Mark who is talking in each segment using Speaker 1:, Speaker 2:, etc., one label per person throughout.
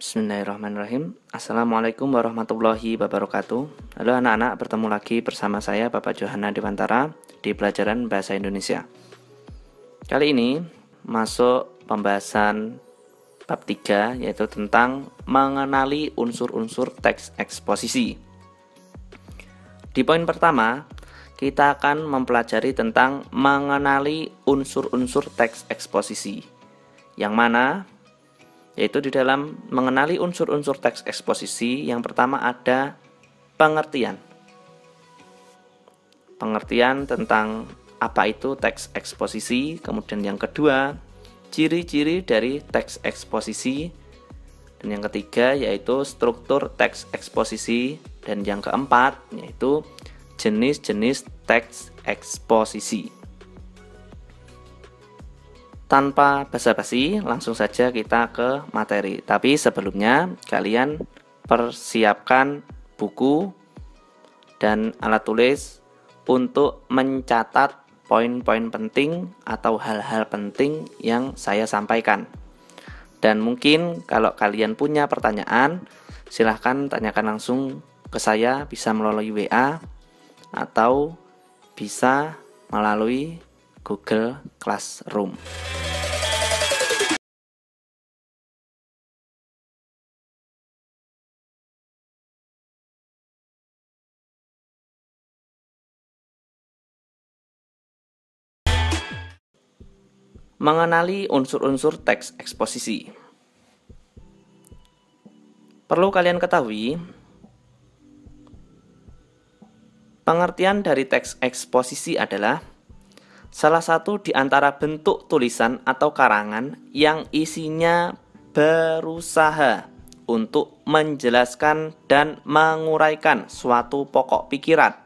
Speaker 1: Bismillahirrahmanirrahim. Assalamualaikum warahmatullahi wabarakatuh. Halo anak-anak, bertemu lagi bersama saya Bapak Johana Dewantara di pelajaran Bahasa Indonesia. Kali ini masuk pembahasan bab 3, yaitu tentang mengenali unsur-unsur teks eksposisi. Di poin pertama, kita akan mempelajari tentang mengenali unsur-unsur teks eksposisi, yang mana yaitu di dalam mengenali unsur-unsur teks eksposisi, yang pertama ada pengertian. Pengertian tentang apa itu teks eksposisi, kemudian yang kedua, ciri-ciri dari teks eksposisi, dan yang ketiga yaitu struktur teks eksposisi, dan yang keempat yaitu jenis-jenis teks eksposisi. Tanpa basa-basi, langsung saja kita ke materi. Tapi sebelumnya, kalian persiapkan buku dan alat tulis untuk mencatat poin-poin penting atau hal-hal penting yang saya sampaikan. Dan mungkin kalau kalian punya pertanyaan, silahkan tanyakan langsung ke saya, bisa melalui WA atau bisa melalui Google Classroom. Mengenali unsur-unsur teks eksposisi. Perlu kalian ketahui, pengertian dari teks eksposisi adalah salah satu di antara bentuk tulisan atau karangan yang isinya berusaha untuk menjelaskan dan menguraikan suatu pokok pikiran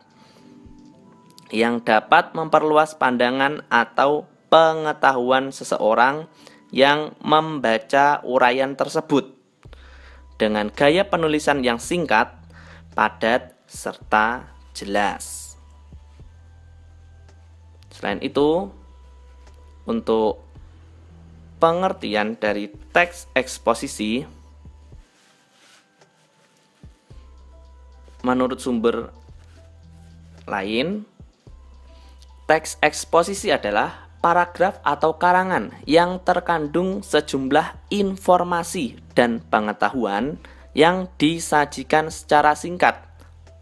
Speaker 1: yang dapat memperluas pandangan atau pengetahuan seseorang yang membaca uraian tersebut dengan gaya penulisan yang singkat, padat, serta jelas. Selain itu, untuk pengertian dari teks eksposisi, menurut sumber lain, teks eksposisi adalah paragraf atau karangan yang terkandung sejumlah informasi dan pengetahuan yang disajikan secara singkat,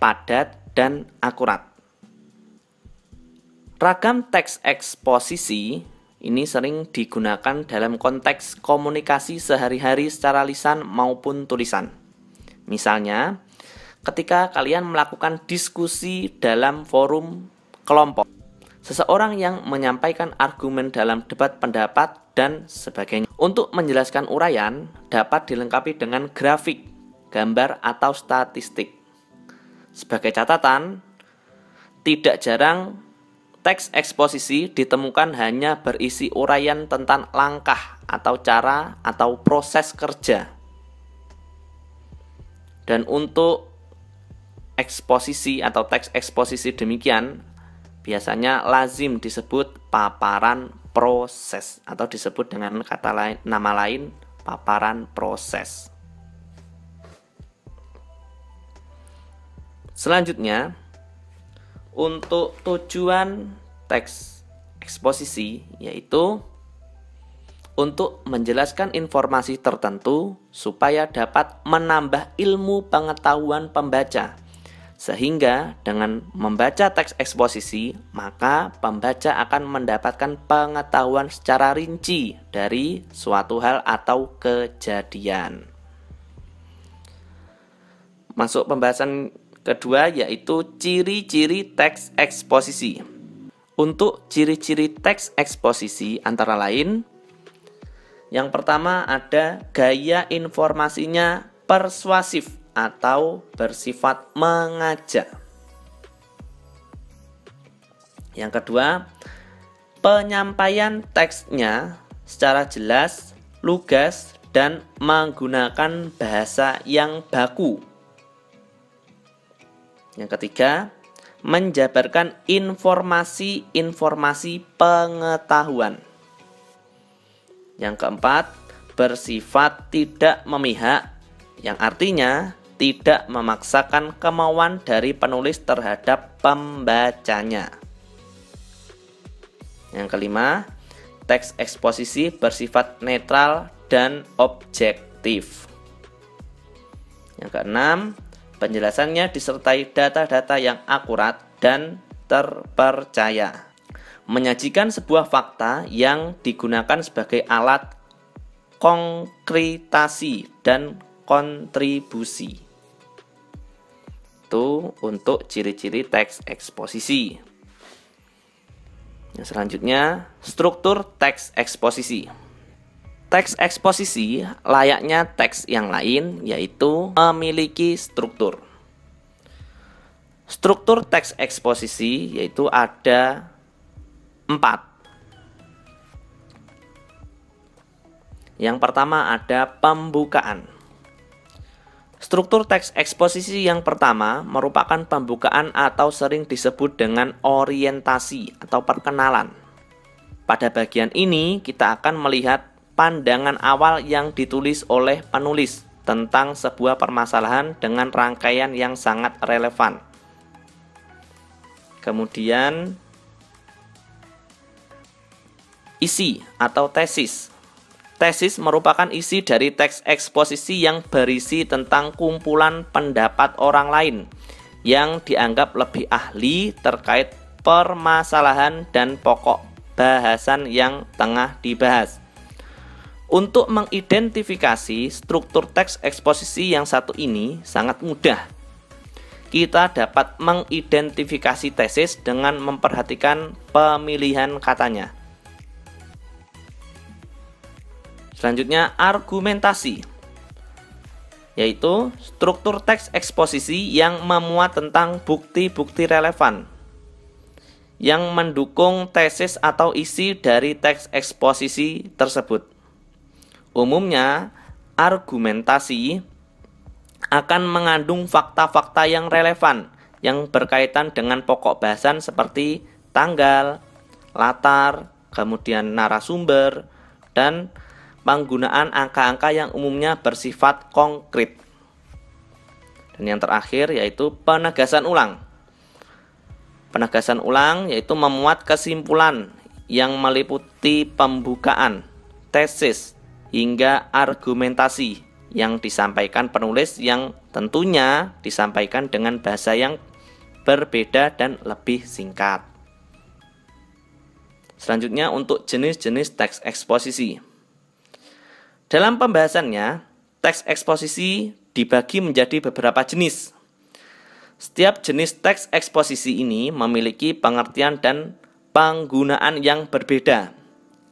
Speaker 1: padat, dan akurat. Ragam teks eksposisi ini sering digunakan dalam konteks komunikasi sehari-hari secara lisan maupun tulisan. Misalnya, ketika kalian melakukan diskusi dalam forum kelompok, seseorang yang menyampaikan argumen dalam debat pendapat, dan sebagainya. Untuk menjelaskan uraian, dapat dilengkapi dengan grafik, gambar, atau statistik. Sebagai catatan, tidak jarang teks eksposisi ditemukan hanya berisi uraian tentang langkah atau cara atau proses kerja. Dan untuk eksposisi atau teks eksposisi demikian biasanya lazim disebut paparan proses atau disebut dengan kata lain, nama lain, paparan proses. Selanjutnya, untuk tujuan teks eksposisi yaitu untuk menjelaskan informasi tertentu supaya dapat menambah ilmu pengetahuan pembaca. Sehingga dengan membaca teks eksposisi, maka pembaca akan mendapatkan pengetahuan secara rinci dari suatu hal atau kejadian. Masuk pembahasan kedua, yaitu ciri-ciri teks eksposisi. Untuk ciri-ciri teks eksposisi antara lain, yang pertama ada gaya informasinya persuasif atau bersifat mengajak. Yang kedua, penyampaian teksnya secara jelas, lugas, dan menggunakan bahasa yang baku. Yang ketiga, menjabarkan informasi-informasi pengetahuan. Yang keempat, bersifat tidak memihak yang artinya tidak memaksakan kemauan dari penulis terhadap pembacanya. Yang kelima, teks eksposisi bersifat netral dan objektif. Yang keenam, penjelasannya disertai data-data yang akurat dan terpercaya. Menyajikan sebuah fakta yang digunakan sebagai alat konkretasi dan kontribusi. Itu untuk ciri-ciri teks eksposisi. Yang selanjutnya, struktur teks eksposisi. Teks eksposisi layaknya teks yang lain, yaitu memiliki struktur. Struktur teks eksposisi yaitu ada 4. Yang pertama ada pembukaan. Struktur teks eksposisi yang pertama merupakan pembukaan atau sering disebut dengan orientasi atau perkenalan. Pada bagian ini kita akan melihat pandangan awal yang ditulis oleh penulis tentang sebuah permasalahan dengan rangkaian yang sangat relevan. Kemudian isi atau tesis. Tesis merupakan isi dari teks eksposisi yang berisi tentang kumpulan pendapat orang lain yang dianggap lebih ahli terkait permasalahan dan pokok bahasan yang tengah dibahas. Untuk mengidentifikasi struktur teks eksposisi yang satu ini sangat mudah. Kita dapat mengidentifikasi tesis dengan memperhatikan pemilihan katanya. Selanjutnya, argumentasi, yaitu struktur teks eksposisi yang memuat tentang bukti-bukti relevan yang mendukung tesis atau isi dari teks eksposisi tersebut. Umumnya, argumentasi akan mengandung fakta-fakta yang relevan yang berkaitan dengan pokok bahasan seperti tanggal, latar, kemudian narasumber, dan penggunaan angka-angka yang umumnya bersifat konkret. Dan yang terakhir yaitu penegasan ulang. Penegasan ulang yaitu memuat kesimpulan yang meliputi pembukaan, tesis, hingga argumentasi yang disampaikan penulis yang tentunya disampaikan dengan bahasa yang berbeda dan lebih singkat. Selanjutnya untuk jenis-jenis teks eksposisi. Dalam pembahasannya, teks eksposisi dibagi menjadi beberapa jenis. Setiap jenis teks eksposisi ini memiliki pengertian dan penggunaan yang berbeda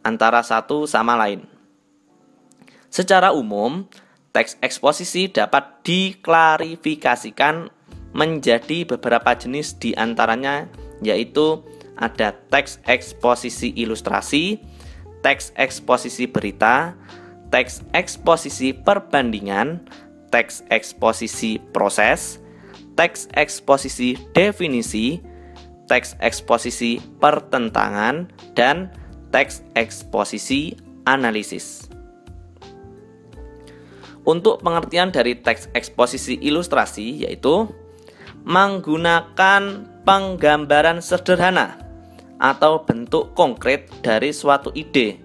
Speaker 1: antara satu sama lain. Secara umum, teks eksposisi dapat diklarifikasikan menjadi beberapa jenis di antaranya, yaitu ada teks eksposisi ilustrasi, teks eksposisi berita, teks eksposisi perbandingan, teks eksposisi proses, teks eksposisi definisi, teks eksposisi pertentangan, dan teks eksposisi analisis. Untuk pengertian dari teks eksposisi ilustrasi yaitu menggunakan penggambaran sederhana atau bentuk konkret dari suatu ide,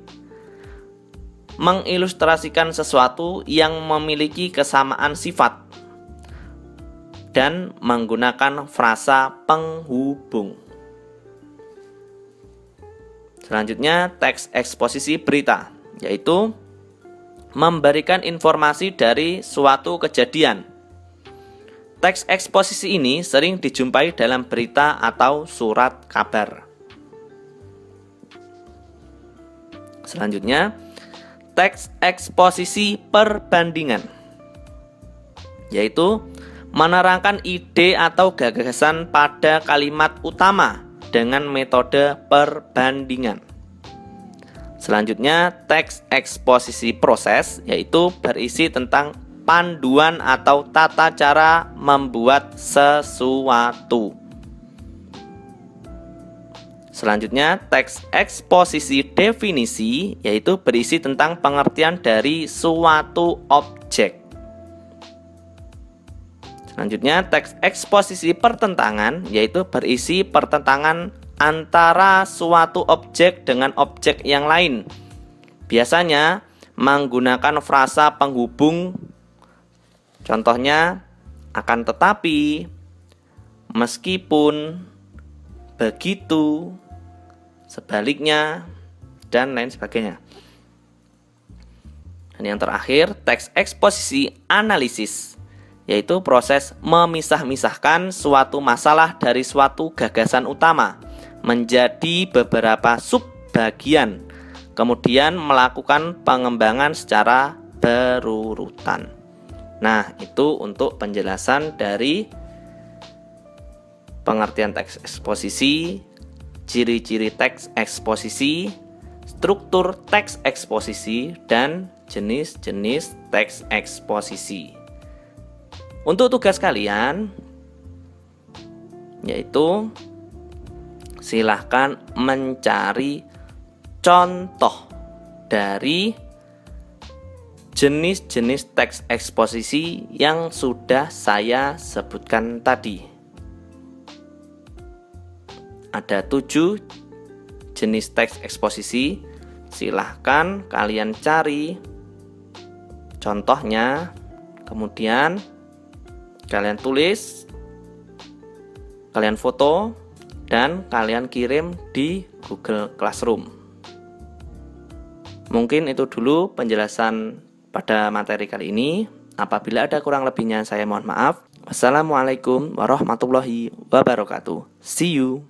Speaker 1: mengilustrasikan sesuatu yang memiliki kesamaan sifat, dan menggunakan frasa penghubung. Selanjutnya, teks eksposisi berita, yaitu memberikan informasi dari suatu kejadian. Teks eksposisi ini sering dijumpai dalam berita atau surat kabar. Selanjutnya, teks eksposisi perbandingan, yaitu menerangkan ide atau gagasan pada kalimat utama dengan metode perbandingan. Selanjutnya, teks eksposisi proses, yaitu berisi tentang panduan atau tata cara membuat sesuatu. Selanjutnya, teks eksposisi definisi, yaitu berisi tentang pengertian dari suatu objek. Selanjutnya, teks eksposisi pertentangan yaitu berisi pertentangan antara suatu objek dengan objek yang lain. Biasanya menggunakan frasa penghubung. Contohnya, akan tetapi, meskipun, begitu, sebaliknya, dan lain sebagainya. Dan yang terakhir, teks eksposisi analisis, yaitu proses memisah-misahkan suatu masalah dari suatu gagasan utama menjadi beberapa subbagian, kemudian melakukan pengembangan secara berurutan. Nah, itu untuk penjelasan dari pengertian teks eksposisi, ciri-ciri teks eksposisi, struktur teks eksposisi, dan jenis-jenis teks eksposisi. Untuk tugas kalian, yaitu silahkan mencari contoh dari jenis-jenis teks eksposisi yang sudah saya sebutkan tadi. Ada 7 jenis teks eksposisi. Silahkan kalian cari contohnya, kemudian kalian tulis, kalian foto, dan kalian kirim di Google Classroom. Mungkin itu dulu penjelasan pada materi kali ini. Apabila ada kurang lebihnya saya mohon maaf. Wassalamualaikum warahmatullahi wabarakatuh. See you.